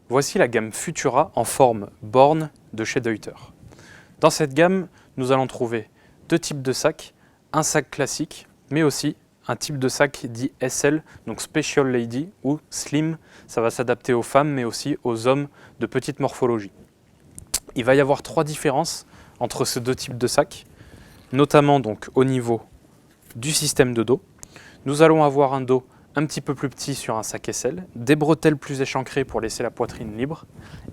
Voici la gamme Futura en forme borne de chez Deuter. Dans cette gamme, nous allons trouver deux types de sacs, un sac classique, mais aussi un type de sac dit SL, donc Special Lady ou Slim. Ça va s'adapter aux femmes, mais aussi aux hommes de petite morphologie. Il va y avoir trois différences entre ces deux types de sacs, notamment donc au niveau du système de dos. Nous allons avoir un dos un petit peu plus petit sur un sac SL, des bretelles plus échancrées pour laisser la poitrine libre,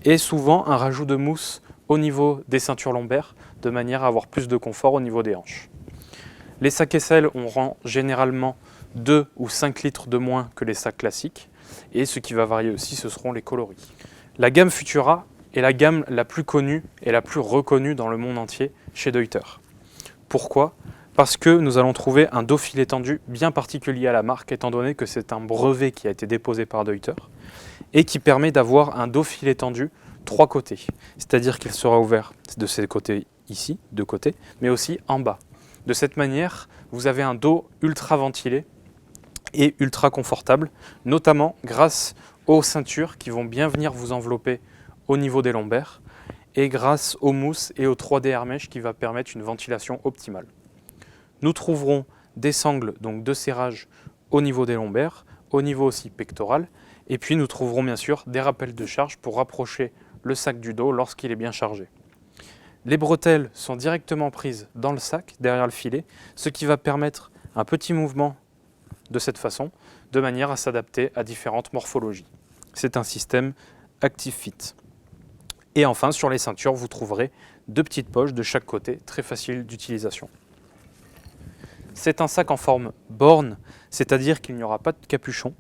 et souvent un rajout de mousse au niveau des ceintures lombaires, de manière à avoir plus de confort au niveau des hanches. Les sacs SL auront généralement 2 ou 5 litres de moins que les sacs classiques, et ce qui va varier aussi, ce seront les coloris. La gamme Futura est la gamme la plus connue et la plus reconnue dans le monde entier chez Deuter. Pourquoi ? Parce que nous allons trouver un dos filet tendu bien particulier à la marque, étant donné que c'est un brevet qui a été déposé par Deuter et qui permet d'avoir un dos filet tendu 3 côtés. C'est-à-dire qu'il sera ouvert de ces côtés ici, 2 côtés, mais aussi en bas. De cette manière, vous avez un dos ultra ventilé et ultra confortable, notamment grâce aux ceintures qui vont bien venir vous envelopper au niveau des lombaires et grâce aux mousses et au 3D Air Mesh qui va permettre une ventilation optimale. Nous trouverons des sangles donc de serrage au niveau des lombaires, au niveau aussi pectoral, et puis nous trouverons bien sûr des rappels de charge pour rapprocher le sac du dos lorsqu'il est bien chargé. Les bretelles sont directement prises dans le sac, derrière le filet, ce qui va permettre un petit mouvement de cette façon, de manière à s'adapter à différentes morphologies. C'est un système Active Fit. Et enfin, sur les ceintures, vous trouverez deux petites poches de chaque côté, très faciles d'utilisation. C'est un sac en forme borne, c'est-à-dire qu'il n'y aura pas de capuchon.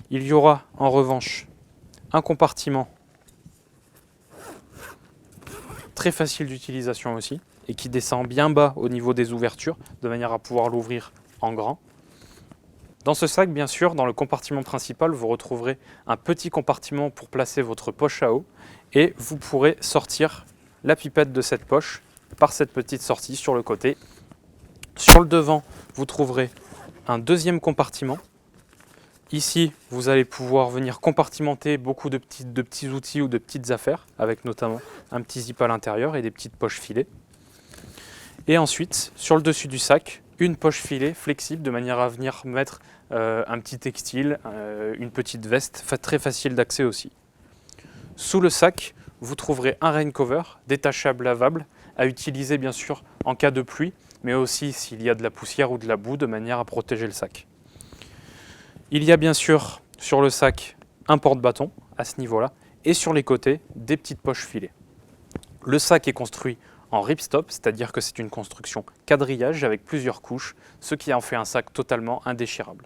Il y aura en revanche un compartiment très facile d'utilisation aussi et qui descend bien bas au niveau des ouvertures de manière à pouvoir l'ouvrir en grand. Dans ce sac, bien sûr, dans le compartiment principal, vous retrouverez un petit compartiment pour placer votre poche à eau et vous pourrez sortir la pipette de cette poche par cette petite sortie sur le côté. Sur le devant, vous trouverez un deuxième compartiment. Ici, vous allez pouvoir venir compartimenter beaucoup de petits outils ou de petites affaires, avec notamment un petit zip à l'intérieur et des petites poches filets. Et ensuite, sur le dessus du sac, une poche filet flexible de manière à venir mettre un petit textile, une petite veste, très facile d'accès aussi. Sous le sac, vous trouverez un rain cover détachable lavable à utiliser bien sûr en cas de pluie, mais aussi s'il y a de la poussière ou de la boue de manière à protéger le sac. Il y a bien sûr sur le sac un porte-bâton à ce niveau-là et sur les côtés des petites poches filées. Le sac est construit en ripstop, c'est-à-dire que c'est une construction quadrillage avec plusieurs couches, ce qui en fait un sac totalement indéchirable.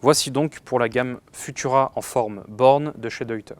Voici donc pour la gamme Futura en forme borne de chez Deuter.